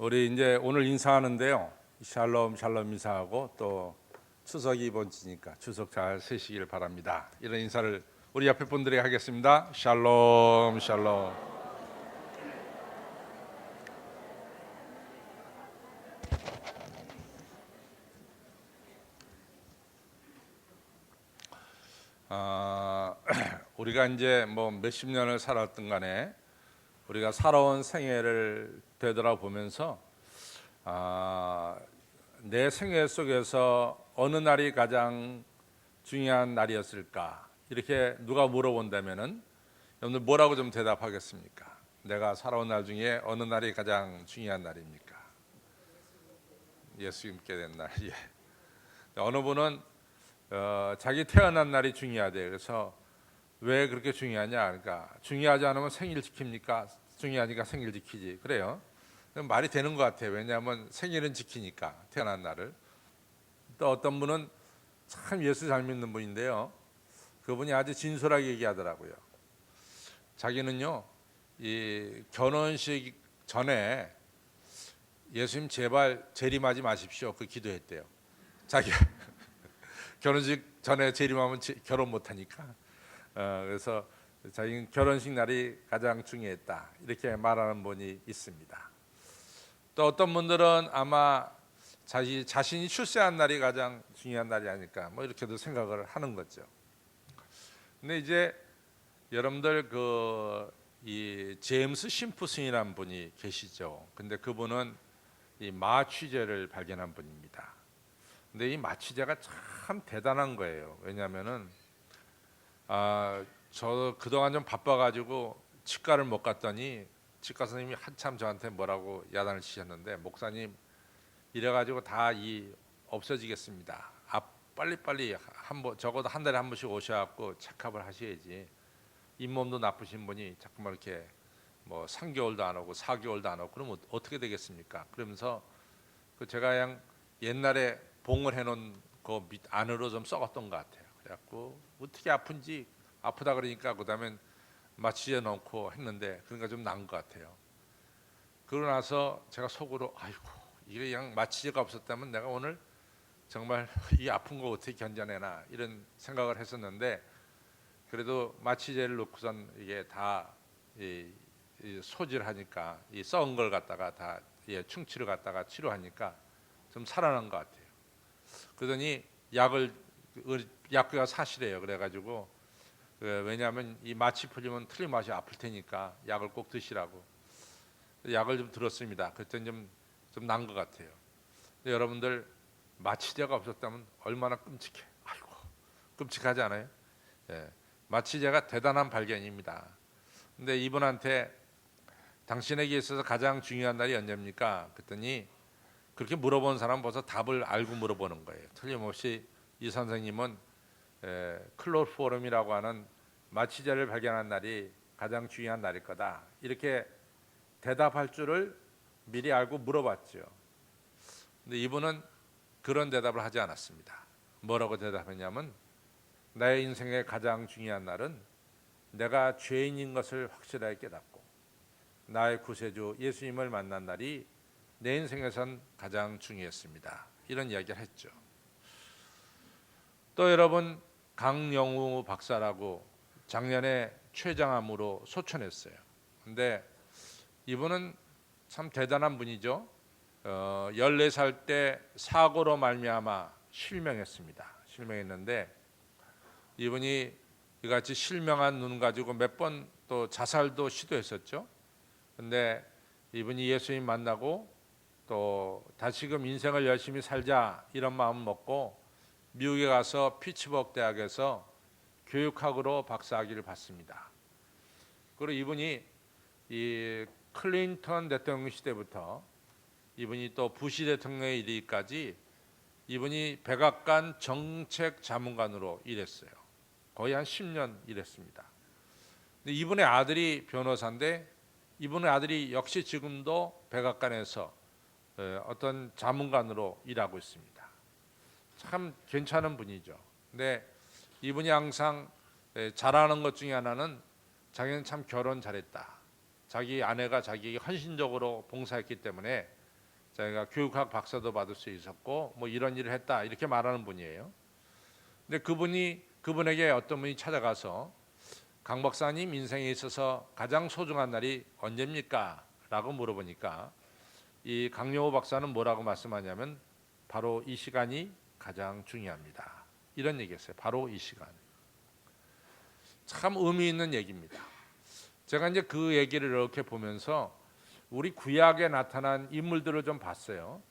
우리 이제 오늘 인사하는데요. 샬롬 샬롬 인사하고 또 추석이 이번 주니까 추석 잘 세시길 바랍니다. 이런 인사를 우리 옆에 분들에게 하겠습니다. 샬롬 샬롬. 우리가 이제 뭐 몇십 년을 살았던 간에 우리가 살아온 생애를 되돌아보면서 내 생애 속에서 어느 날이 가장 중요한 날이었을까? 이렇게 누가 물어본다면은 여러분들 뭐라고 좀 대답하겠습니까? 내가 살아온 날 중에 어느 날이 가장 중요한 날입니까? 예수 믿게 된 날. 예. 어느 분은 자기 태어난 날이 중요하대. 그래서 왜 그렇게 중요하냐? 그러니까 중요하지 않으면 생일 지킵니까? 중요하니까 생일 지키지. 그래요. 말이 되는 것 같아요. 왜냐하면 생일은 지키니까 태어난 날을. 또 어떤 분은 참 예수 잘 믿는 분인데요. 그분이 아주 진솔하게 얘기하더라고요. 자기는요, 이 결혼식 전에 예수님 제발 재림하지 마십시오. 그 기도했대요. 자기 결혼식 전에 재림하면 결혼 못하니까. 그래서 자기는 결혼식 날이 가장 중요했다. 이렇게 말하는 분이 있습니다. 또 어떤 분들은 아마 자신이 출세한 날이 가장 중요한 날이 아닐까 뭐 이렇게도 생각을 하는 거죠. 근데 이제 여러분들 이 제임스 심프슨이라는 분이 계시죠. 근데 그분은 이 마취제를 발견한 분입니다. 근데 이 마취제가 참 대단한 거예요. 왜냐하면은 저 그동안 좀 바빠가지고 치과를 못 갔더니 치과 선생님이 한참 저한테 뭐라고 야단을 치셨는데, 목사님 이래가지고 다 없어지겠습니다. 빨리빨리 적어도 한 달에 한 번씩 오셔갖고 체크업을 하셔야지. 잇몸도 나쁘신 분이 자꾸만 이렇게 뭐 3개월도 안 오고 4개월도 안 오고 그러면 어떻게 되겠습니까? 그러면서 제가 그냥 옛날에 봉을 해놓은 그 밑 안으로 좀 썩었던 것 같아요. 그래갖고 어떻게 아픈지, 아프다 그러니까 그다음엔 마취제 넣고 했는데 그러니까 좀 나은 것 같아요. 그러고 나서 제가 속으로 아이고, 이게 그냥 마취제가 없었다면 내가 오늘 정말 이 아픈 거 어떻게 견뎌내나 이런 생각을 했었는데, 그래도 마취제를 놓고선 이게 다 소질하니까 이 썩은 걸 갖다가 다 충치를 갖다가 치료하니까 좀 살아난 것 같아요. 그러더니 약국가 사시래요. 그래가지고 왜냐하면 이 마취 풀리면 틀림없이 아플 테니까 약을 꼭 드시라고 약을 좀 들었습니다. 그랬더니 좀 난 것 같아요. 근데 여러분들 마취제가 없었다면 얼마나 끔찍해. 아이고, 끔찍하지 않아요? 예, 마취제가 대단한 발견입니다. 근데 이분한테 당신에게 있어서 가장 중요한 날이 언제입니까? 그랬더니 그렇게 물어본 사람 벌써 답을 알고 물어보는 거예요. 틀림없이 이 선생님은 클로포름이라고 하는 마취제를 발견한 날이 가장 중요한 날일 거다. 이렇게 대답할 줄을 미리 알고 물어봤죠. 근데 이분은 그런 대답을 하지 않았습니다. 뭐라고 대답했냐면, 나의 인생의 가장 중요한 날은 내가 죄인인 것을 확실하게 깨닫고 나의 구세주 예수님을 만난 날이 내 인생에선 가장 중요했습니다. 이런 이야기를 했죠. 또 여러분, 강영우 박사라고 작년에 췌장암으로 소천했어요. 근데 이분은 참 대단한 분이죠. 14살 때 사고로 말미암아 실명했습니다. 실명했는데 이분이 이같이 실명한 눈 가지고 몇 번 또 자살도 시도했었죠. 근데 이분이 예수님 만나고 또 다시금 인생을 열심히 살자 이런 마음 먹고 미국에 가서 피츠버그 대학에서 교육학으로 박사학위를 받습니다. 그리고 이분이 이 클린턴 대통령 시대부터 이분이 또 부시 대통령에 이르기까지 이분이 백악관 정책 자문관으로 일했어요. 거의 한 10년 일했습니다. 근데 이분의 아들이 변호사인데 이분의 아들이 역시 지금도 백악관에서 어떤 자문관으로 일하고 있습니다. 참 괜찮은 분이죠. 근데 이분이 항상 잘하는 것 중에 하나는 자기는 참 결혼 잘했다. 자기 아내가 자기에게 헌신적으로 봉사했기 때문에 자기가 교육학 박사도 받을 수 있었고 뭐 이런 일을 했다 이렇게 말하는 분이에요. 근데 그분에게 어떤 분이 찾아가서 강 박사님 인생에 있어서 가장 소중한 날이 언제입니까? 라고 물어보니까 이 강용호 박사는 뭐라고 말씀하냐면 바로 이 시간이 가장 중요합니다. 이런 얘기했어요. 바로 이 시간. 참 의미 있는 얘기입니다. 제가 이제 그 얘기를 이렇게 보면서 우리 구약에 나타난 인물들을 좀 봤어요.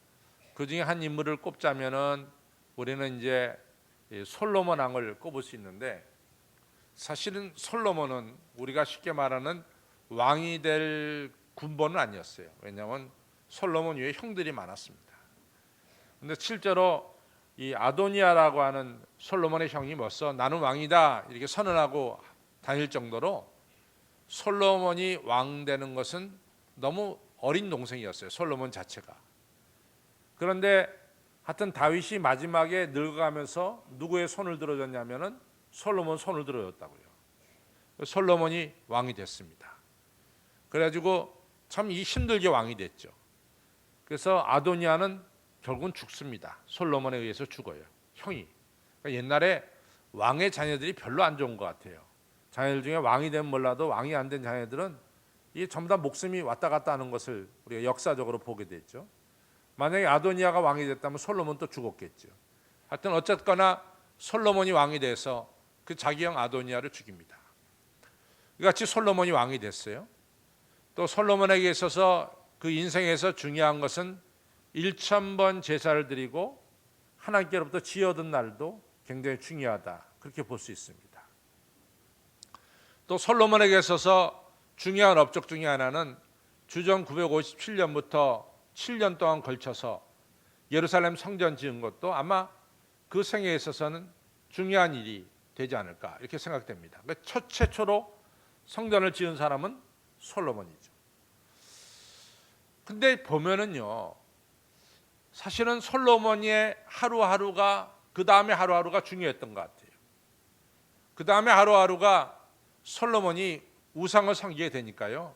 그 중에 한 인물을 꼽자면은 우리는 이제 솔로몬 왕을 꼽을 수 있는데, 사실은 솔로몬은 우리가 쉽게 말하는 왕이 될 군번은 아니었어요. 왜냐하면 솔로몬 위에 형들이 많았습니다. 근데 실제로 이 아도니아라고 하는 솔로몬의 형이 벌써 나는 왕이다 이렇게 선언하고 다닐 정도로 솔로몬이 왕 되는 것은 너무 어린 동생이었어요. 솔로몬 자체가. 그런데 하여튼 다윗이 마지막에 늙어가면서 누구의 손을 들어줬냐면은 솔로몬 손을 들어줬다고요. 솔로몬이 왕이 됐습니다. 그래가지고 참 힘들게 왕이 됐죠. 그래서 아도니아는 결국은 죽습니다. 솔로몬에 의해서 죽어요. 형이. 그러니까 옛날에 왕의 자녀들이 별로 안 좋은 것 같아요. 자녀들 중에 왕이 되면 몰라도 왕이 안 된 자녀들은 이게 전부 다 목숨이 왔다 갔다 하는 것을 우리가 역사적으로 보게 됐죠. 만약에 아도니아가 왕이 됐다면 솔로몬도 죽었겠죠. 하여튼 어쨌거나 솔로몬이 왕이 돼서 그 자기 형 아도니아를 죽입니다. 이같이 솔로몬이 왕이 됐어요. 또 솔로몬에게 있어서 그 인생에서 중요한 것은 1000번 제사를 드리고 하나님께로부터 지혜 얻은 날도 굉장히 중요하다. 그렇게 볼 수 있습니다. 또 솔로몬에게 있어서 중요한 업적 중에 하나는 주전 957년부터 7년 동안 걸쳐서 예루살렘 성전 지은 것도 아마 그 생애에 있어서는 중요한 일이 되지 않을까 이렇게 생각됩니다. 최초로 성전을 지은 사람은 솔로몬이죠. 근데 보면은요, 사실은 솔로몬의 하루하루가 그 다음에 하루하루가 중요했던 것 같아요. 그 다음에 하루하루가 솔로몬이 우상을 섬기게 되니까요,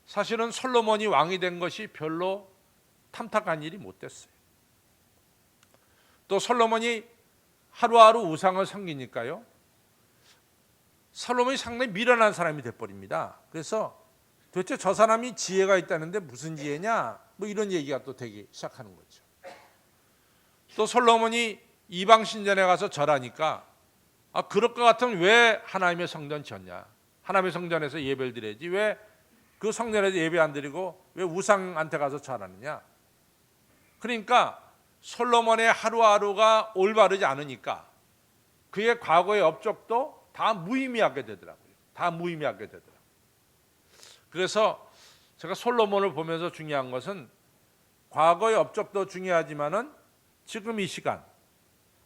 사실은 솔로몬이 왕이 된 것이 별로 탐탁한 일이 못 됐어요. 또 솔로몬이 하루하루 우상을 섬기니까요, 솔로몬이 상당히 미련한 사람이 돼버립니다. 그래서 도대체 저 사람이 지혜가 있다는데 무슨 지혜냐? 뭐 이런 얘기가 또 되기 시작하는 거죠. 또 솔로몬이 이방 신전에 가서 절하니까 그럴 것 같으면 왜 하나님의 성전 지었냐? 하나님의 성전에서 예배를 드려야지 왜 그 성전에서 예배 안 드리고 왜 우상한테 가서 절하느냐? 그러니까 솔로몬의 하루하루가 올바르지 않으니까 그의 과거의 업적도 다 무의미하게 되더라고요. 다 무의미하게 되더라고요. 그래서 제가 솔로몬을 보면서 중요한 것은 과거의 업적도 중요하지만은 지금 이 시간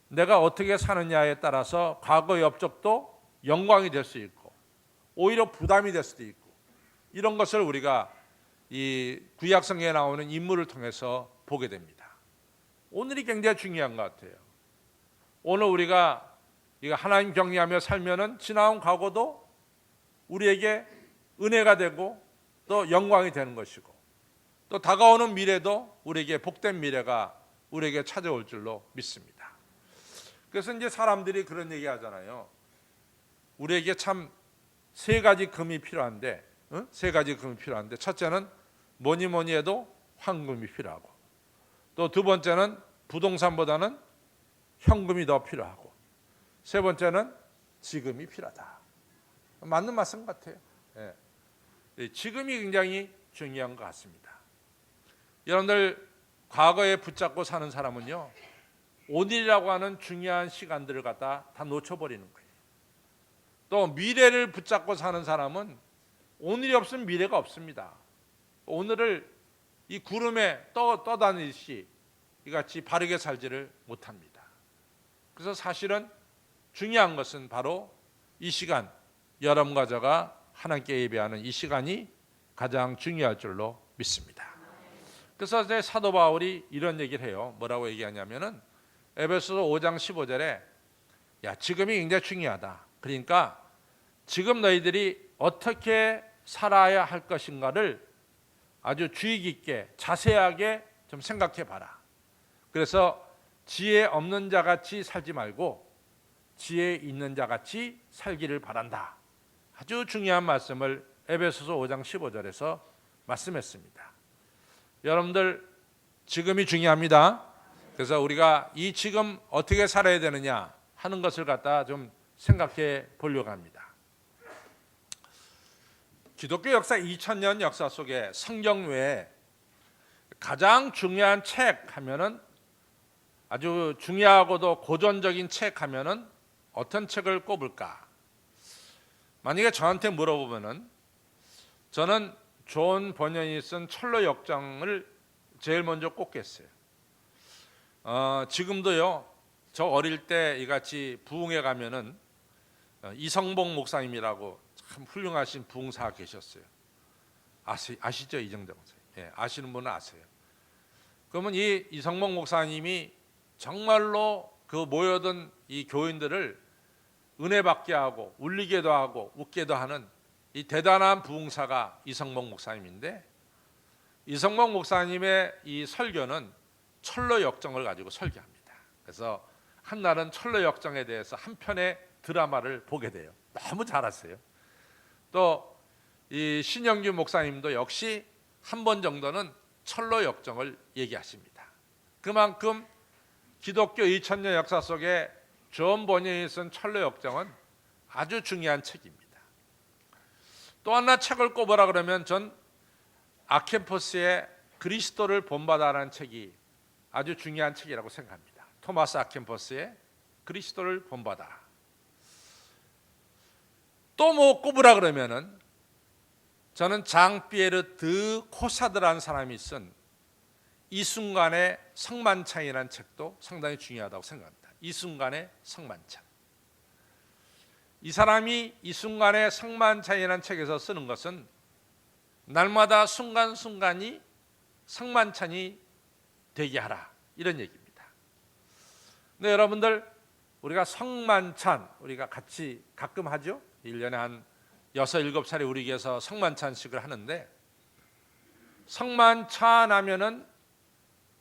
내가 어떻게 사느냐에 따라서 과거의 업적도 영광이 될 수 있고 오히려 부담이 될 수도 있고, 이런 것을 우리가 이 구약성경에 나오는 인물을 통해서 보게 됩니다. 오늘이 굉장히 중요한 것 같아요. 오늘 우리가 하나님 경외하며 살면은 지나온 과거도 우리에게 은혜가 되고 또 영광이 되는 것이고, 또 다가오는 미래도 우리에게 복된 미래가 우리에게 찾아올 줄로 믿습니다. 그래서 이제 사람들이 그런 얘기 하잖아요. 우리에게 참 세 가지 금이 필요한데, 세 가지 금이 필요한데, 첫째는 뭐니 해도 황금이 필요하고, 또 두 번째는 부동산보다는 현금이 더 필요하고, 세 번째는 지금이 필요하다. 맞는 말씀 같아요. 지금이 굉장히 중요한 것 같습니다. 여러분들 과거에 붙잡고 사는 사람은요, 오늘이라고 하는 중요한 시간들을 갖다 다 놓쳐버리는 거예요. 또 미래를 붙잡고 사는 사람은 오늘이 없으면 미래가 없습니다. 오늘을 이 구름에 떠다니듯이 이같이 바르게 살지를 못합니다. 그래서 사실은 중요한 것은 바로 이 시간, 여러분과 저가 하나님께 예배하는 이 시간이 가장 중요할 줄로 믿습니다. 그래서 이제 사도 바울이 이런 얘기를 해요. 뭐라고 얘기하냐면은 에베소서 5장 15절에 지금이 굉장히 중요하다. 그러니까 지금 너희들이 어떻게 살아야 할 것인가를 아주 주의 깊게 자세하게 좀 생각해 봐라. 그래서 지혜 없는 자 같이 살지 말고 지혜 있는 자 같이 살기를 바란다. 아주 중요한 말씀을 에베소서 5장 15절에서 말씀했습니다. 여러분들 지금이 중요합니다. 그래서 우리가 이 지금 어떻게 살아야 되느냐 하는 것을 갖다 좀 생각해 보려고 합니다. 기독교 역사 2000년 역사 속에 성경 외에 가장 중요한 책 하면은 아주 중요하고도 고전적인 책 하면은 어떤 책을 꼽을까? 만약에 저한테 물어보면은 저는 존 번연이 쓴 철로 역정을 제일 먼저 꼽겠어요. 지금도요. 저 어릴 때 이같이 부흥회 가면은 이성봉 목사님이라고 참 훌륭하신 부흥사가 계셨어요. 아시죠? 이정정 목사님. 예, 아시는 분은 아세요. 그러면 이 이성봉 목사님이 정말로 그 모여든 이 교인들을 은혜 받게 하고 울리게도 하고 웃게도 하는 이 대단한 부흥사가 이성봉 목사님인데, 이성봉 목사님의 이 설교는 철로 역정을 가지고 설교합니다. 그래서 한날은 철로 역정에 대해서 한 편의 드라마를 보게 돼요. 너무 잘하세요. 또 이 신영규 목사님도 역시 한 번 정도는 철로 역정을 얘기하십니다. 그만큼 기독교 2000년 역사 속에 존 번연이 쓴 철로 역정은 아주 중요한 책입니다. 또 하나 책을 꼽으라 그러면 전 아켄포스의 그리스도를 본받아라는 책이 아주 중요한 책이라고 생각합니다. 토마스 아켄포스의 그리스도를 본받아라. 또 뭐 꼽으라 그러면은 저는 장 피에르 드 코사드라는 사람이 쓴 이 순간의 성만찬이라는 책도 상당히 중요하다고 생각합니다. 이 순간의 성만찬. 이 사람이 이 순간의 성만찬이라는 책에서 쓰는 것은 날마다 순간순간이 성만찬이 되게 하라, 이런 얘기입니다. 근데 여러분들 우리가 성만찬 우리가 같이 가끔 하죠. 1년에 한 6, 7차례 우리 교회에서 성만찬식을 하는데, 성만찬 하면은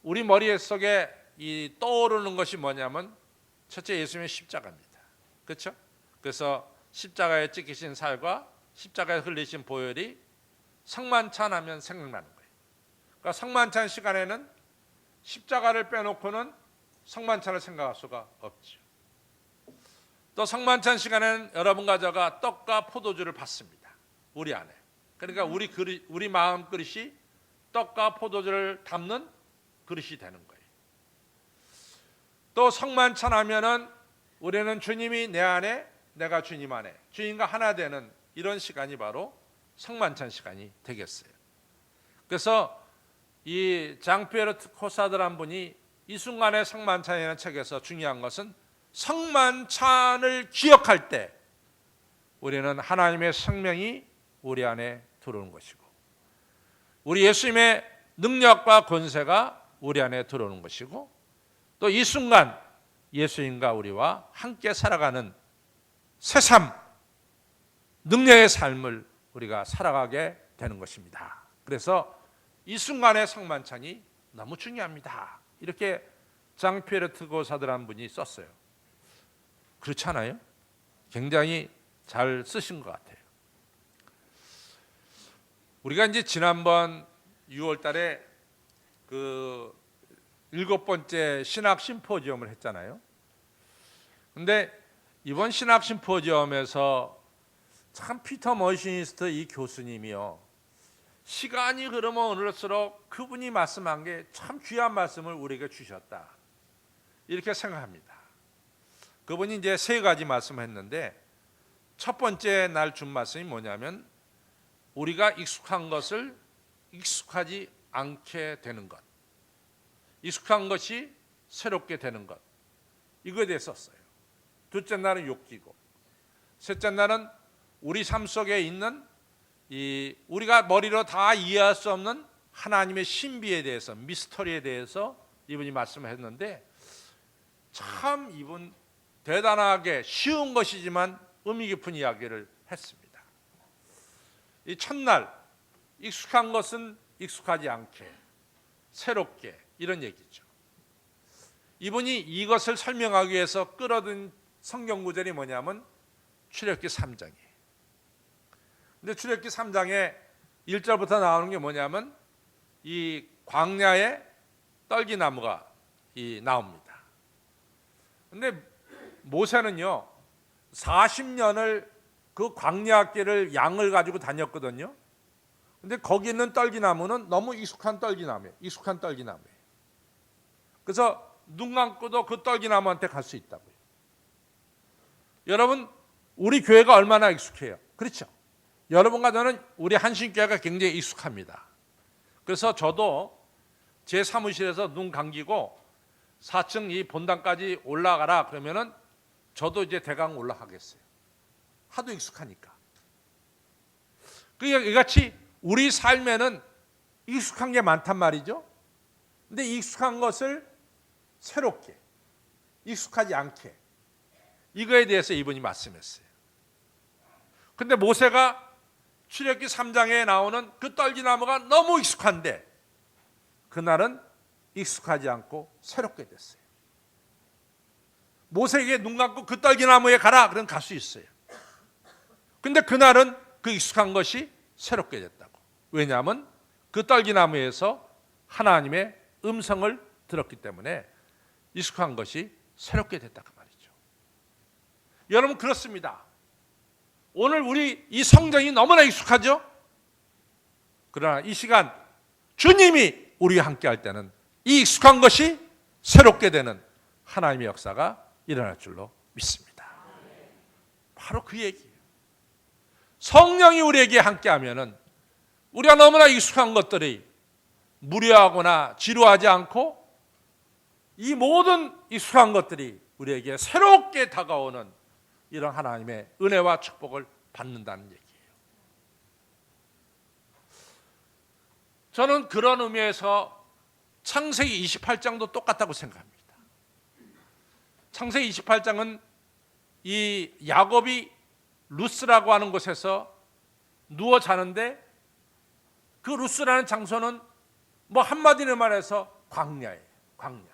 우리 머릿속에 이 떠오르는 것이 뭐냐면 첫째 예수님의 십자가입니다. 그렇죠? 그래서 십자가에 찍히신 살과 십자가에 흘리신 보혈이 성만찬 하면 생각나는 거예요. 그러니까 성만찬 시간에는 십자가를 빼놓고는 성만찬을 생각할 수가 없죠. 또 성만찬 시간에는 여러분과 저가 떡과 포도주를 받습니다. 우리 안에. 그러니까 우리 마음 그릇이 떡과 포도주를 담는 그릇이 되는 거예요. 또 성만찬 하면은 우리는 주님이 내 안에, 내가 주님 안에, 주님과 하나 되는 이런 시간이 바로 성만찬 시간이 되겠어요. 그래서 이 장피에르 코사드란 분이 이 순간의 성만찬이라는 책에서 중요한 것은 성만찬을 기억할 때 우리는 하나님의 생명이 우리 안에 들어오는 것이고, 우리 예수님의 능력과 권세가 우리 안에 들어오는 것이고, 또 이 순간 예수님과 우리와 함께 살아가는 새삼 능력의 삶을 우리가 살아가게 되는 것입니다. 그래서 이 순간의 성만찬이 너무 중요합니다. 이렇게 장피에르 트고사드라는 분이 썼어요. 그렇지 않아요? 굉장히 잘 쓰신 것 같아요. 우리가 이제 지난번 6월 달에 그 7번째 신학 심포지엄을 했잖아요. 근데 이번 신학 심포지엄에서 참 피터 머신니스트 이 교수님이요, 시간이 흐르면 흐를수록 그분이 말씀한 게 참 귀한 말씀을 우리에게 주셨다, 이렇게 생각합니다. 그분이 이제 3가지 말씀했는데, 첫 번째 날 준 말씀이 뭐냐면 우리가 익숙한 것을 익숙하지 않게 되는 것, 익숙한 것이 새롭게 되는 것, 이거에 대해 썼어요. 둘째 날은 욕기고, 셋째 날은 우리 삶 속에 있는 이 우리가 머리로 다 이해할 수 없는 하나님의 신비에 대해서, 미스터리에 대해서 이분이 말씀을 했는데, 참 이분 대단하게 쉬운 것이지만 의미 깊은 이야기를 했습니다. 이 첫날 익숙한 것은 익숙하지 않게, 새롭게, 이런 얘기죠. 이분이 이것을 설명하기 위해서 끌어든 성경 구절이 뭐냐면 출애굽기 3장이에요. 근데 출애굽기 3장에 1절부터 나오는 게 뭐냐면 이 광야에 떨기나무가 나옵니다. 근데 모세는요 40년을 그 광야길을 양을 가지고 다녔거든요. 근데 거기 있는 떨기나무는 너무 익숙한 떨기나무예요. 그래서 눈 감고도 그 떨기나무한테 갈 수 있다고요. 여러분, 우리 교회가 얼마나 익숙해요? 그렇죠? 여러분과 저는 우리 한신교회가 굉장히 익숙합니다. 그래서 저도 제 사무실에서 눈 감기고 4층 이 본당까지 올라가라 그러면은 저도 이제 대강 올라가겠어요. 하도 익숙하니까. 이같이 우리 삶에는 익숙한 게 많단 말이죠. 근데 익숙한 것을 새롭게, 익숙하지 않게, 이거에 대해서 이분이 말씀했어요. 근데 모세가 출애굽기 3장에 나오는 그 떨기나무가 너무 익숙한데 그날은 익숙하지 않고 새롭게 됐어요. 모세에게 눈 감고 그 떨기나무에 가라 그럼 갈 수 있어요. 근데 그날은 그 익숙한 것이 새롭게 됐다고. 왜냐하면 그 떨기나무에서 하나님의 음성을 들었기 때문에 익숙한 것이 새롭게 됐다 그 말이죠. 여러분, 그렇습니다. 오늘 우리 이 성경이 너무나 익숙하죠? 그러나 이 시간 주님이 우리와 함께 할 때는 이 익숙한 것이 새롭게 되는 하나님의 역사가 일어날 줄로 믿습니다. 바로 그 얘기예요. 성령이 우리에게 함께 하면은 우리가 너무나 익숙한 것들이 무료하거나 지루하지 않고 이 모든 익숙한 것들이 우리에게 새롭게 다가오는 이런 하나님의 은혜와 축복을 받는다는 얘기예요. 저는 그런 의미에서 창세기 28장도 똑같다고 생각합니다. 창세기 28장은 이 야곱이 루스라고 하는 곳에서 누워 자는데 그 루스라는 장소는 뭐 한마디로 말해서 광야예요. 광야.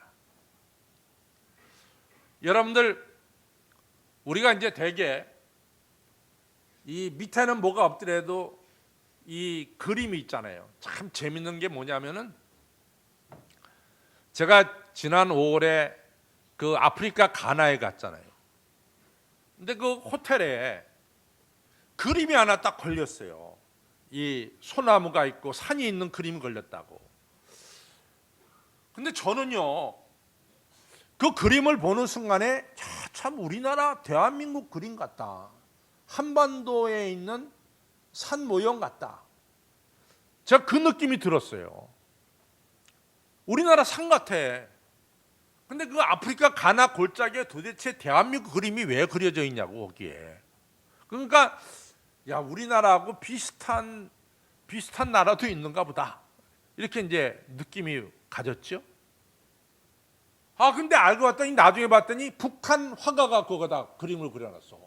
여러분들, 우리가 이제 대개 이 밑에는 뭐가 없더라도 이 그림이 있잖아요. 참 재밌는 게 뭐냐면은 제가 지난 5월에 그 아프리카 가나에 갔잖아요. 근데 그 호텔에 그림이 하나 딱 걸렸어요. 이 소나무가 있고 산이 있는 그림이 걸렸다고. 근데 저는요 그 그림을 보는 순간에 참 우리나라 대한민국 그림 같다. 한반도에 있는 산 모형 같다. 제가 그 느낌이 들었어요. 우리나라 산 같아. 근데 그 아프리카 가나 골짜기에 도대체 대한민국 그림이 왜 그려져 있냐고 거기에. 그러니까 야, 우리나라하고 비슷한 나라도 있는가 보다. 이렇게 이제 느낌이 가졌죠. 근데 알고 봤더니 나중에 봤더니 북한 화가가 거기다 그림을 그려놨어.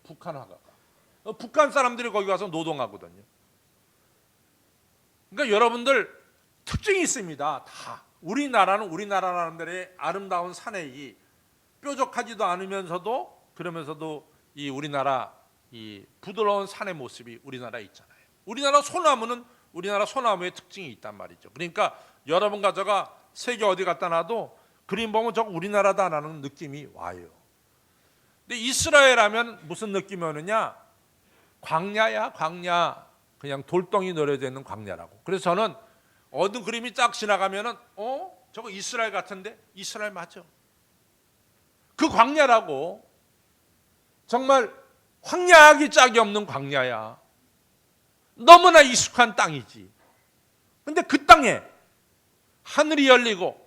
북한 화가가. 북한 사람들이 거기 가서 노동하거든요. 그러니까 여러분들 특징이 있습니다. 다. 우리나라는 우리나라 사람들의 아름다운 산의 뾰족하지도 않으면서도 그러면서도 이 우리나라 이 부드러운 산의 모습이 우리나라에 있잖아요. 우리나라 소나무는 우리나라 소나무의 특징이 있단 말이죠. 그러니까 여러분과 제가 세계 어디 갖다 놔도 그림 보면 저거 우리나라다라는 느낌이 와요. 근데 이스라엘 하면 무슨 느낌이 오느냐? 광야야, 광야. 그냥 돌덩이 노려져 있는 광야라고. 그래서 저는 어떤 그림이 쫙 지나가면은 저거 이스라엘 같은데? 이스라엘 맞아. 그 광야라고. 정말 황량하기 짝이 없는 광야야. 너무나 익숙한 땅이지. 근데 그 땅에 하늘이 열리고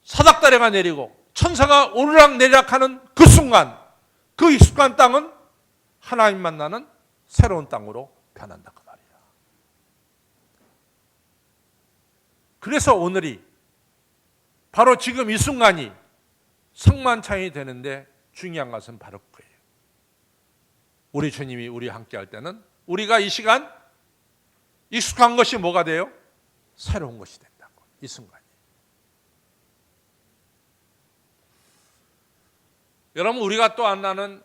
사닥다리가 내리고 천사가 오르락내리락하는 그 순간 그 익숙한 땅은 하나님 만나는 새로운 땅으로 변한다 그 말이야. 그래서 오늘이 바로 지금 이 순간이 성만찬이 되는데 중요한 것은 바로 그거예요. 우리 주님이 우리와 함께 할 때는 우리가 이 시간 익숙한 것이 뭐가 돼요? 새로운 것이 된다고. 이 순간이. 여러분, 우리가 또 하나는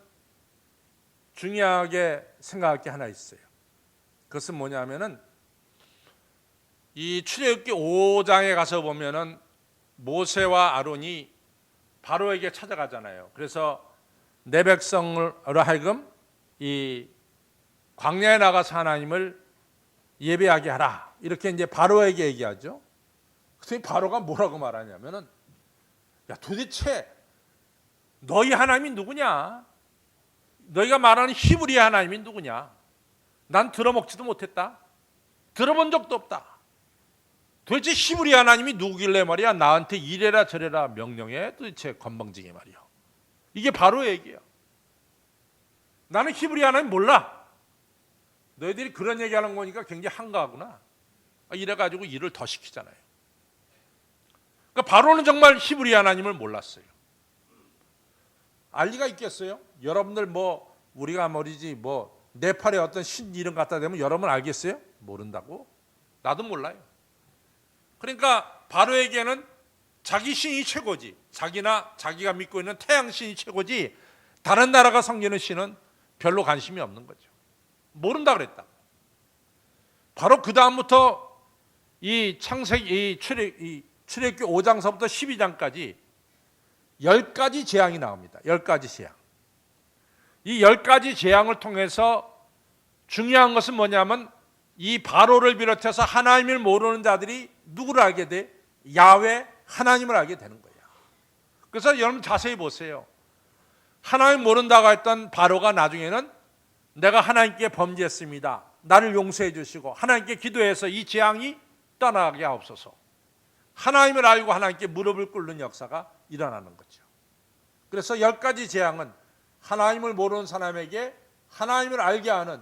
중요하게 생각할 게 하나 있어요. 그것은 뭐냐면은 이 출애굽기 5장에 가서 보면은 모세와 아론이 바로에게 찾아가잖아요. 그래서 내 백성으로 하여금 이 광야에 나가서 하나님을 예배하게 하라. 이렇게 이제 바로에게 얘기하죠. 그랬더니 바로가 뭐라고 말하냐면은, 야, 도대체 너희 하나님이 누구냐? 너희가 말하는 히브리 하나님이 누구냐? 난 들어먹지도 못했다. 들어본 적도 없다. 도대체 히브리 하나님이 누구길래 말이야 나한테 이래라 저래라 명령해? 도대체 건방지게 말이야. 이게 바로 얘기야. 나는 히브리 하나님 몰라. 너희들이 그런 얘기하는 거니까 굉장히 한가하구나. 이래가지고 일을 더 시키잖아요. 그러니까 바로는 정말 히브리 하나님을 몰랐어요. 알 리가 있겠어요? 여러분들 뭐 우리가 머리지 뭐 네팔에 어떤 신 이름 갖다 대면 여러분 알겠어요? 모른다고? 나도 몰라요. 그러니까 바로에게는 자기 신이 최고지. 자기가 믿고 있는 태양신이 최고지. 다른 나라가 섬기는 신은 별로 관심이 없는 거죠. 모른다 그랬다. 바로 그 다음부터 이 출애굽기 5장서부터 12장까지 10가지 재앙이 나옵니다. 10가지 재앙. 이 10가지 재앙을 통해서 중요한 것은 뭐냐면 이 바로를 비롯해서 하나님을 모르는 자들이 누구를 알게 돼? 야훼 하나님을 알게 되는 거야. 그래서 여러분 자세히 보세요. 하나님 모른다고 했던 바로가 나중에는 내가 하나님께 범죄했습니다. 나를 용서해 주시고 하나님께 기도해서 이 재앙이 떠나게 하옵소서. 하나님을 알고 하나님께 무릎을 꿇는 역사가 일어나는 거죠. 그래서 10가지 재앙은 하나님을 모르는 사람에게 하나님을 알게 하는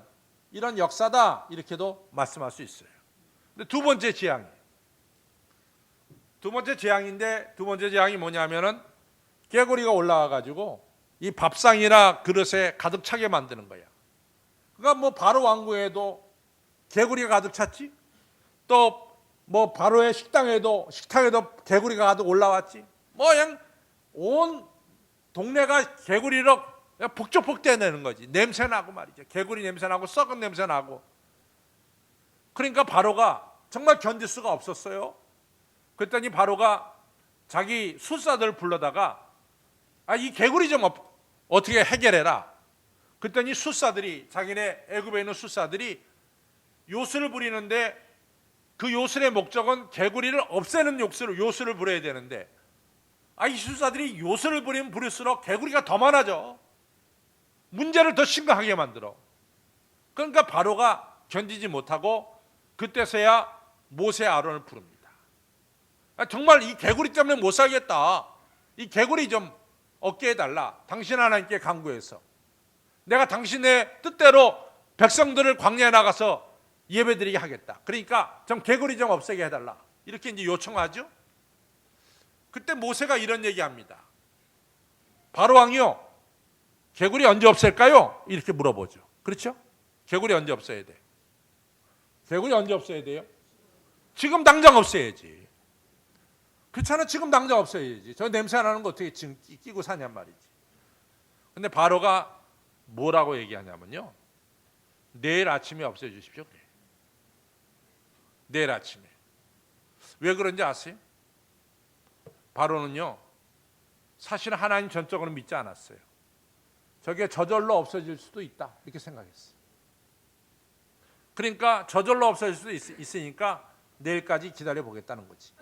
이런 역사다, 이렇게도 말씀할 수 있어요. 근데 두 번째 재앙인데 두 번째 재앙이 뭐냐면은 개구리가 올라와 가지고 이 밥상이나 그릇에 가득 차게 만드는 거야. 그러니까 뭐 바로 왕궁에도 개구리가 가득 찼지. 또 뭐 바로의 식당에도 개구리가 가득 올라왔지. 뭐 그냥 온 동네가 개구리로 북적북적대내는 거지. 냄새 나고 말이죠. 개구리 냄새 나고 썩은 냄새 나고. 그러니까 바로가 정말 견딜 수가 없었어요. 그랬더니 바로가 자기 술사들을 불러다가 이 개구리 좀 어떻게 해결해라. 그랬더니 술사들이, 자기네 애굽에 있는 술사들이 요술을 부리는데 그 요술의 목적은 개구리를 없애는 요술을 부려야 되는데 이 술사들이 요술을 부리면 부릴수록 개구리가 더 많아져. 문제를 더 심각하게 만들어. 그러니까 바로가 견디지 못하고 그때서야 모세 아론을 부릅니다. 정말 이 개구리 때문에 못 살겠다. 이 개구리 좀 없게 해달라. 당신 하나님께 간구해서 내가 당신의 뜻대로 백성들을 광야에 나가서 예배드리게 하겠다. 그러니까 좀 개구리 좀 없애게 해달라. 이렇게 이제 요청하죠. 그때 모세가 이런 얘기합니다. 바로 왕이요, 개구리 언제 없앨까요? 이렇게 물어보죠. 그렇죠? 개구리 언제 없애야 돼? 개구리 언제 없애야 돼요? 지금 당장 없애야지. 그렇잖아. 지금 당장 없애야지. 저 냄새 나는 거 어떻게 지금 끼고 사냔 말이지. 근데 바로가 뭐라고 얘기하냐면요, 내일 아침에 없애주십시오. 그래. 내일 아침에. 왜 그런지 아세요? 바로는요, 사실은 하나님 전적으로 믿지 않았어요. 저게 저절로 없어질 수도 있다, 이렇게 생각했어요. 그러니까 저절로 없어질 수도 있으니까 내일까지 기다려 보겠다는 거지.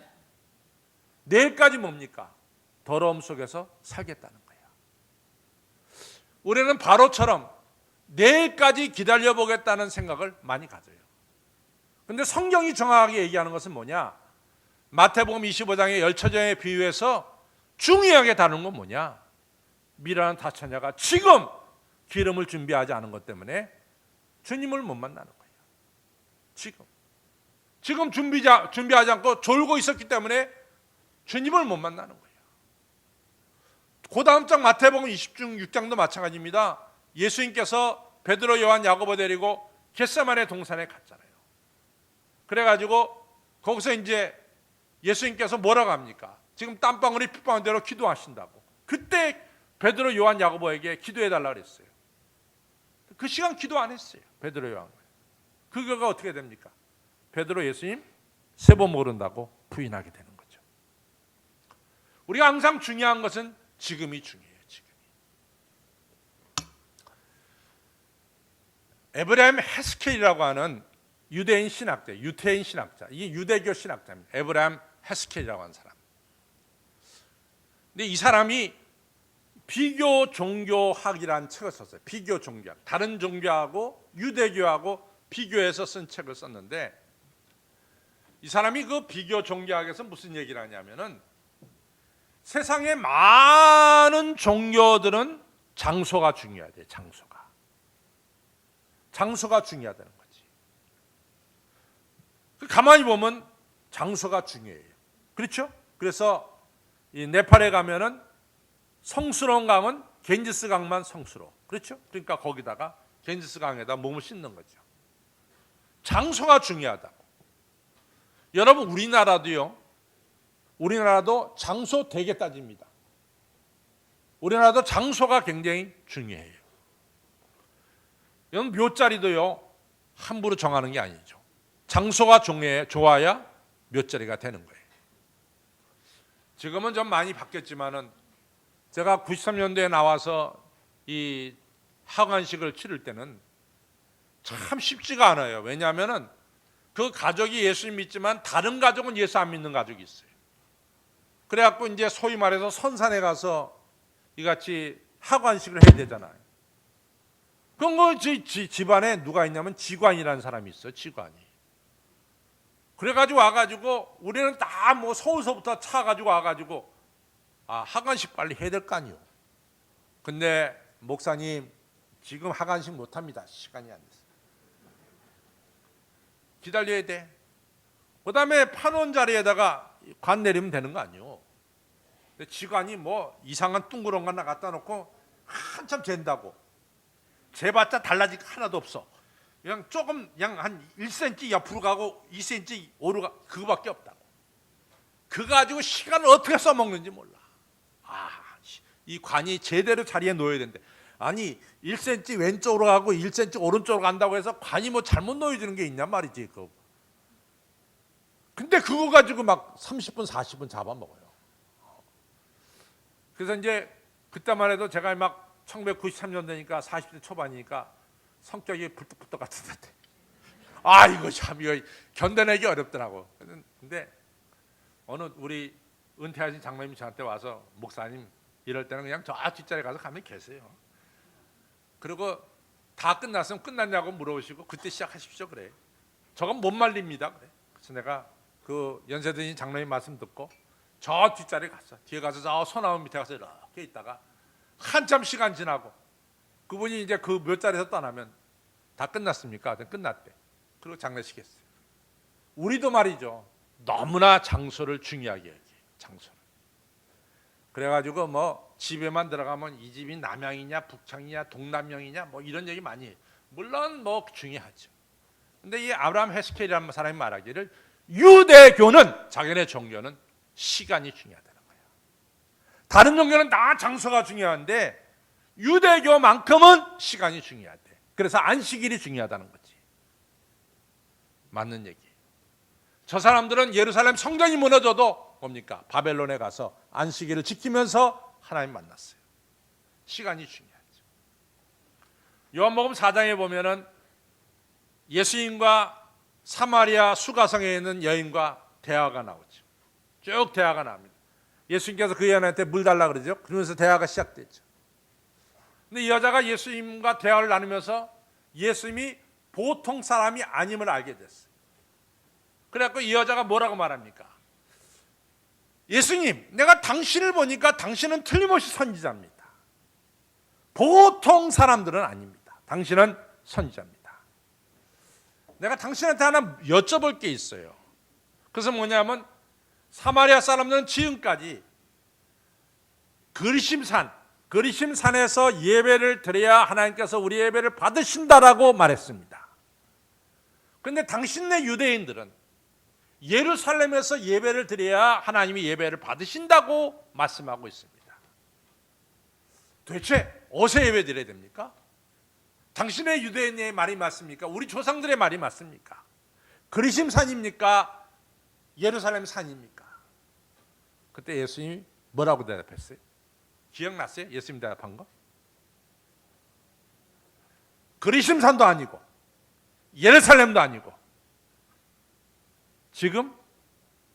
내일까지 뭡니까? 더러움 속에서 살겠다는 거야. 우리는 바로처럼 내일까지 기다려 보겠다는 생각을 많이 가져요. 근데 성경이 정확하게 얘기하는 것은 뭐냐? 마태복음 25장의 열처자에 비유해서 중요하게 다루는 건 뭐냐? 미라는 다처녀가 지금 기름을 준비하지 않은 것 때문에 주님을 못 만나는 거예요. 지금 준비하지 않고 졸고 있었기 때문에 주님을 못 만나는 거예요. 그 다음 장 마태복음 26장도 마찬가지입니다. 예수님께서 베드로, 요한, 야고보 데리고 겟세마네 동산에 갔잖아요. 그래가지고 거기서 이제 예수님께서 뭐라고 합니까? 지금 땀방울이 핏방울 대로 기도하신다고. 그때 베드로, 요한, 야고보에게 기도해달라 그랬어요. 그 시간 기도 안 했어요. 베드로, 요한. 그 결과 어떻게 됩니까? 베드로 예수님 3번 모른다고 부인하게 되는 거죠. 우리가 항상 중요한 것은 지금이 중요해요. 지금이. 에브라임 헤스켈이라고 하는 유대인 신학자, 유태인 신학자, 이게 유대교 신학자입니다. 에브라임 헤스켈이라고 하는 사람. 근데 이 사람이 비교 종교학이라는 책을 썼어요. 비교 종교학. 다른 종교하고 유대교하고 비교해서 쓴 책을 썼는데, 이 사람이 그 비교 종교학에서 무슨 얘기를 하냐면은, 세상의 많은 종교들은 장소가 중요하대요. 장소가 중요하다는 거지. 가만히 보면 장소가 중요해요. 그렇죠? 그래서 이 네팔에 가면은 성스러운 강은 겐지스 강만 성스러워. 그렇죠? 그러니까 거기다가 겐지스 강에다 몸을 씻는 거죠. 장소가 중요하다고. 여러분, 우리나라도 장소 되게 따집니다. 우리나라도 장소가 굉장히 중요해요. 여러분, 묘자리도요, 함부로 정하는 게 아니죠. 장소가 좋아야 묘자리가 되는 거예요. 지금은 좀 많이 바뀌었지만은, 제가 93년도에 나와서 이 하관식을 치를 때는 참 쉽지가 않아요. 왜냐하면은 그 가족이 예수님 믿지만 다른 가족은 예수 안 믿는 가족이 있어요. 그래갖고 이제 소위 말해서 선산에 가서 이같이 하관식을 해야 되잖아요. 그런 거 집안에 누가 있냐면 지관이라는 사람이 있어요. 지관이. 그래가지고 와가지고 우리는 다 뭐 서울서부터 차 가지고 와가지고 하관식 빨리 해야 될 거 아니요. 근데 목사님 지금 하관식 못합니다. 시간이 안 됐어요. 기다려야 돼. 그 다음에 판원 자리에다가 관 내리면 되는 거 아니요. 근데 지관이 뭐 이상한 둥그런 거 하나 갖다 놓고 한참 잰다고. 재봤자 달라질 거 하나도 없어. 그냥 조금 그냥 한 1cm 옆으로 가고 2cm 오로 가, 그거밖에 없다고. 그거 가지고 시간을 어떻게 써먹는지 몰라. 이 관이 제대로 자리에 놓여야 된대. 아니 1cm 왼쪽으로 가고 1cm 오른쪽으로 간다고 해서 관이 뭐 잘못 놓여지는 게 있냔 말이지. 근데 그거 가지고 막 30분 40분 잡아먹어요. 그래서 이제 그때만 해도 제가 막 1993년대니까 40대 초반이니까 성격이 불뚝불뚝 같은데 이거 참 이거 견뎌내기 어렵더라고. 근데 어느 우리 은퇴하신 장로님이 저한테 와서 목사님 이럴 때는 그냥 저 뒷자리에 가서 가면 계세요. 그리고 다 끝났으면 끝났냐고 물어보시고 그때 시작하십시오 그래. 저건 못 말립니다 그래. 그래서 내가 그 연세 드신 장로님 말씀 듣고 저 뒷자리에 갔어. 뒤에 가서 저 소나무 밑에 가서 이렇게 있다가 한참 시간 지나고 그분이 이제 그 몇 자리에서 떠나면 다 끝났습니까? 끝났대. 그리고 장례식 했어요. 우리도 말이죠. 너무나 장소를 중요하게 여기요. 장소를. 그래가지고 뭐 집에만 들어가면 이 집이 남향이냐 북향이냐 동남향이냐 뭐 이런 얘기 많이 해요. 물론 뭐 중요하죠. 근데 이 아브라함 헤스켈이라는 사람이 말하기를 유대교는 자기네 종교는 시간이 중요하다는 거예요. 다른 종교는 다 장소가 중요한데 유대교만큼은 시간이 중요하대. 그래서 안식일이 중요하다는 거지. 맞는 얘기예요. 저 사람들은 예루살렘 성전이 무너져도 뭡니까? 바벨론에 가서 안식일을 지키면서 하나님 만났어요. 시간이 중요하죠. 요한복음 4장에 보면은 예수님과 사마리아 수가성에 있는 여인과 대화가 나오죠. 쭉 대화가 나옵니다. 예수님께서 그 여인한테 물 달라 그러죠. 그러면서 대화가 시작되죠. 근데 이 여자가 예수님과 대화를 나누면서 예수님이 보통 사람이 아님을 알게 됐어요. 그래갖고 이 여자가 뭐라고 말합니까? 예수님, 내가 당신을 보니까 당신은 틀림없이 선지자입니다. 보통 사람들은 아닙니다. 당신은 선지자입니다. 내가 당신한테 하나 여쭤볼 게 있어요. 그래서 뭐냐면 사마리아 사람들은 지금까지 그리심산에서 예배를 드려야 하나님께서 우리 예배를 받으신다라고 말했습니다. 그런데 당신네 유대인들은 예루살렘에서 예배를 드려야 하나님이 예배를 받으신다고 말씀하고 있습니다. 도대체 어디서 예배 드려야 됩니까? 당신의 유대인의 말이 맞습니까? 우리 조상들의 말이 맞습니까? 그리심 산입니까? 예루살렘 산입니까? 그때 예수님이 뭐라고 대답했어요? 기억났어요? 예수님 대답한 거? 그리심 산도 아니고 예루살렘도 아니고 지금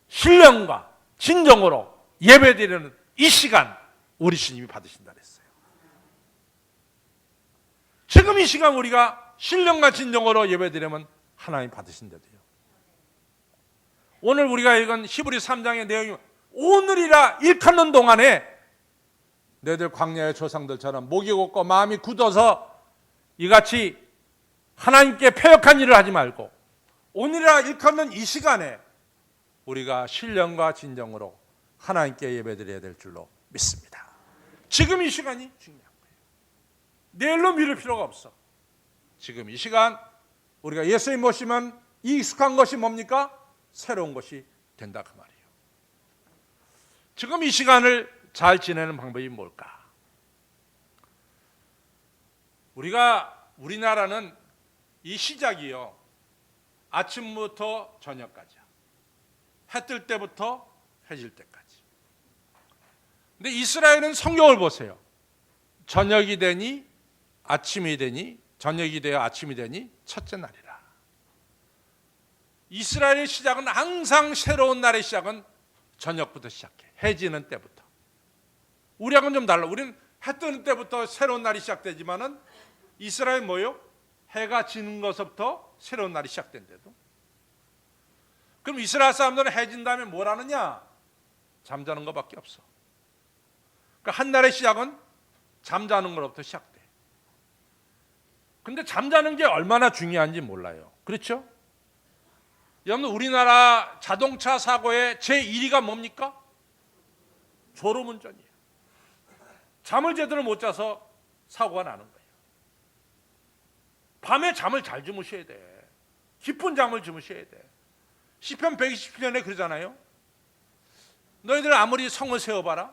신령과 진정으로 예배드리는 이 시간 우리 주님이 받으신다 그랬어요. 지금 이 시간 우리가 신령과 진정으로 예배드리면 하나님 받으신다고요. 오늘 우리가 읽은 히브리 3장의 내용이 오늘이라 일컫는 동안에 너희들 광야의 조상들처럼 목이 곧고 마음이 굳어서 이같이 하나님께 패역한 일을 하지 말고 오늘이라 일컫는 이 시간에 우리가 신령과 진정으로 하나님께 예배드려야 될 줄로 믿습니다. 지금 이 시간이 중요한 거예요. 내일로 미룰 필요가 없어. 지금 이 시간 우리가 예수님 모시면 익숙한 것이 뭡니까? 새로운 것이 된다 그 말이에요. 지금 이 시간을 잘 지내는 방법이 뭘까? 우리나라는 이 시작이요. 아침부터 저녁까지야. 해 뜰 때부터 해질 때까지. 근데 이스라엘은 성경을 보세요. 저녁이 되니 아침이 되니 저녁이 되어 아침이 되니 첫째 날이라. 이스라엘의 시작은 항상 새로운 날의 시작은 저녁부터 시작해. 해 지는 때부터. 우리하고는 좀 달라. 우리는 해 뜨는 때부터 새로운 날이 시작되지만은 이스라엘 뭐요? 해가 지는 것부터 새로운 날이 시작된대도. 그럼 이스라엘 사람들은 해 진 다음에 뭘 하느냐? 잠자는 것밖에 없어. 그러니까 한 날의 시작은 잠자는 것부터 시작돼. 근데 잠자는 게 얼마나 중요한지 몰라요. 그렇죠? 여러분 우리나라 자동차 사고의 제1위가 뭡니까? 졸음운전이에요. 잠을 제대로 못 자서 사고가 나는 거예요. 밤에 잠을 잘 주무셔야 돼. 깊은 잠을 주무셔야 돼. 시편 127편에 그러잖아요. 너희들 아무리 성을 세워봐라.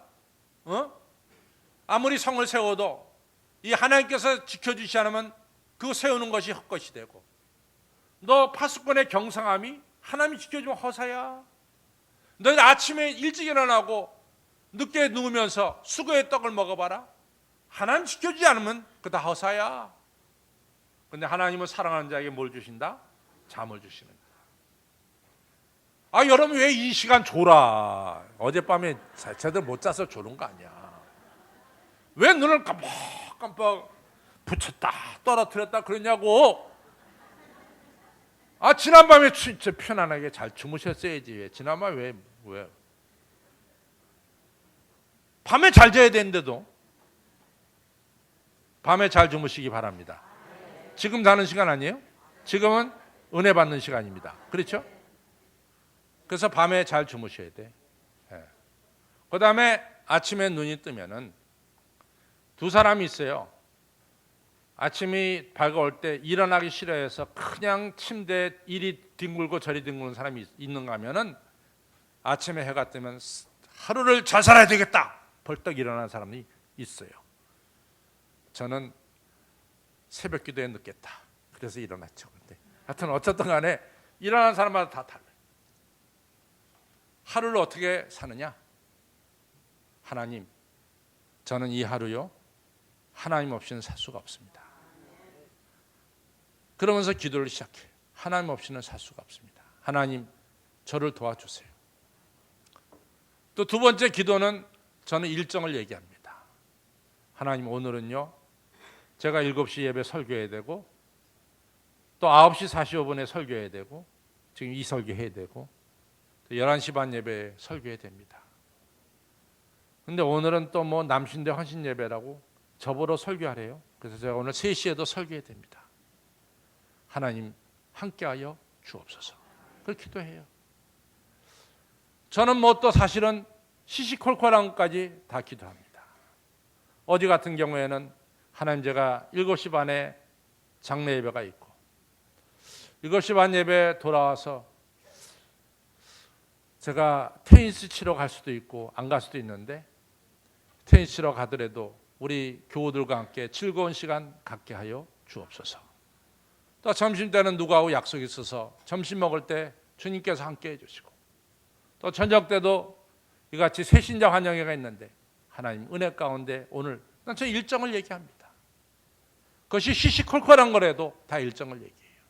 아무리 성을 세워도 이 하나님께서 지켜주시 않으면 그거 세우는 것이 헛것이 되고 너 파수꾼의 경상함이 하나님이 지켜주면 허사야. 너희들 아침에 일찍 일어나고 늦게 누우면서 수고의 떡을 먹어봐라. 하나님 지켜주지 않으면 그거 다 허사야. 근데 하나님은 사랑하는 자에게 뭘 주신다? 잠을 주시는 거야. 아 여러분 왜 이 시간 졸아? 어젯밤에 제대로 못 자서 졸은 거 아니야. 왜 눈을 깜빡깜빡 붙였다 떨어뜨렸다 그러냐고. 아 지난밤에 진짜 편안하게 잘 주무셨어야지. 왜 지난밤에 왜 밤에 잘 자야 되는데도. 밤에 잘 주무시기 바랍니다. 지금 자는 시간 아니에요? 지금은 은혜 받는 시간입니다. 그렇죠? 그래서 밤에 잘 주무셔야 돼. 그 다음에 아침에 눈이 뜨면은 두 사람이 있어요. 아침이 밝아올 때 일어나기 싫어해서 그냥 침대에 이리 뒹굴고 저리 뒹구는 사람이 있는가 하면은 아침에 해가 뜨면 하루를 잘 살아야 되겠다 벌떡 일어나는 사람이 있어요. 저는 새벽 기도에 늦겠다 그래서 일어났죠. 근데 하여튼 어쨌든 간에 일어나는 사람마다 다 달라요. 하루를 어떻게 사느냐? 하나님, 저는 이 하루요 하나님 없이는 살 수가 없습니다. 그러면서 기도를 시작해. 하나님 없이는 살 수가 없습니다. 하나님, 저를 도와주세요. 또 두 번째 기도는 저는 일정을 얘기합니다. 하나님, 오늘은요 제가 7시 예배 설교해야 되고 또 9시 45분에 설교해야 되고 지금 이 설교해야 되고 또 11시 반 예배에 설교해야 됩니다. 근데 오늘은 또 뭐 남신대 헌신 예배라고 저보러 설교하래요. 그래서 제가 오늘 3시에도 설교해야 됩니다. 하나님 함께하여 주옵소서. 그렇게 기도해요. 저는 뭐 또 사실은 시시콜콜한 것까지 다 기도합니다. 어제 같은 경우에는 하나님 제가 7시 반에 장례 예배가 있고 7시 반 예배 돌아와서 제가 테니스 치러 갈 수도 있고 안 갈 수도 있는데 테니스 치러 가더라도 우리 교우들과 함께 즐거운 시간 갖게 하여 주옵소서. 또 점심 때는 누구하고 약속이 있어서 점심 먹을 때 주님께서 함께 해주시고, 또 저녁 때도 이같이 새신자 환영회가 있는데 하나님 은혜 가운데 오늘 저 일정을 얘기합니다. 그것이 시시콜콜한 거라도 다 일정을 얘기해요.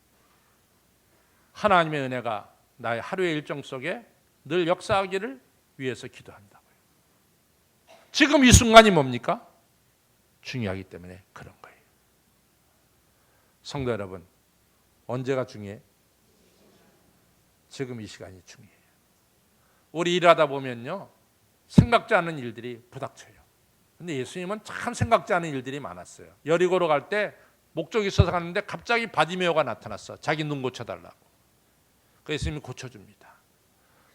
하나님의 은혜가 나의 하루의 일정 속에 늘 역사하기를 위해서 기도한다고요. 지금 이 순간이 뭡니까? 중요하기 때문에 그런 거예요. 성도 여러분, 언제가 중요해? 지금 이 시간이 중요해요. 우리 일하다 보면요, 생각지 않은 일들이 부닥쳐요. 근데 예수님은 참 생각지 않은 일들이 많았어요. 여리고로 갈 때 목적이 있어서 갔는데 갑자기 바디메오가 나타났어. 자기 눈 고쳐달라고. 그 예수님이 고쳐줍니다.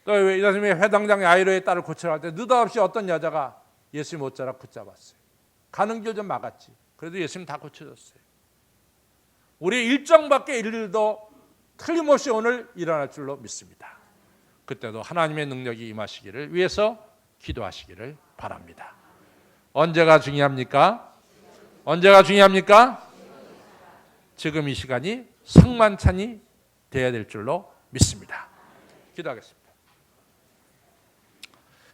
또 예수님이 회당장 야이로의 딸을 고쳐갈 때 느닷없이 어떤 여자가 예수님 옷자락 붙잡았어요. 가는 길 좀 막았지. 그래도 예수님 다 고쳐줬어요. 우리 일정 밖의 일들도 틀림없이 오늘 일어날 줄로 믿습니다. 그때도 하나님의 능력이 임하시기를 위해서 기도하시기를 바랍니다. 언제가 중요합니까? 언제가 중요합니까? 지금 이 시간이 성만찬이 되어야 될 줄로 믿습니다. 기도하겠습니다.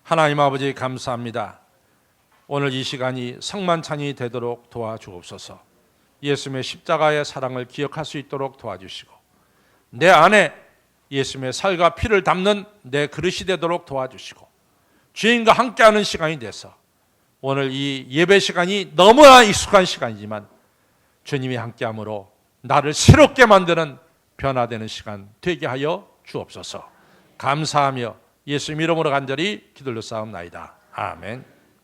하나님 아버지 감사합니다. 오늘 이 시간이 성만찬이 되도록 도와주옵소서. 예수님의 십자가의 사랑을 기억할 수 있도록 도와주시고, 내 안에 예수님의 살과 피를 담는 내 그릇이 되도록 도와주시고, 주님과 함께하는 시간이 돼서 오늘 이 예배 시간이 너무나 익숙한 시간이지만 주님이 함께함으로 나를 새롭게 만드는 변화되는 시간 되게 하여 주옵소서. 감사하며 예수님 이름으로 간절히 기도를 쌓옵나이다. 아멘.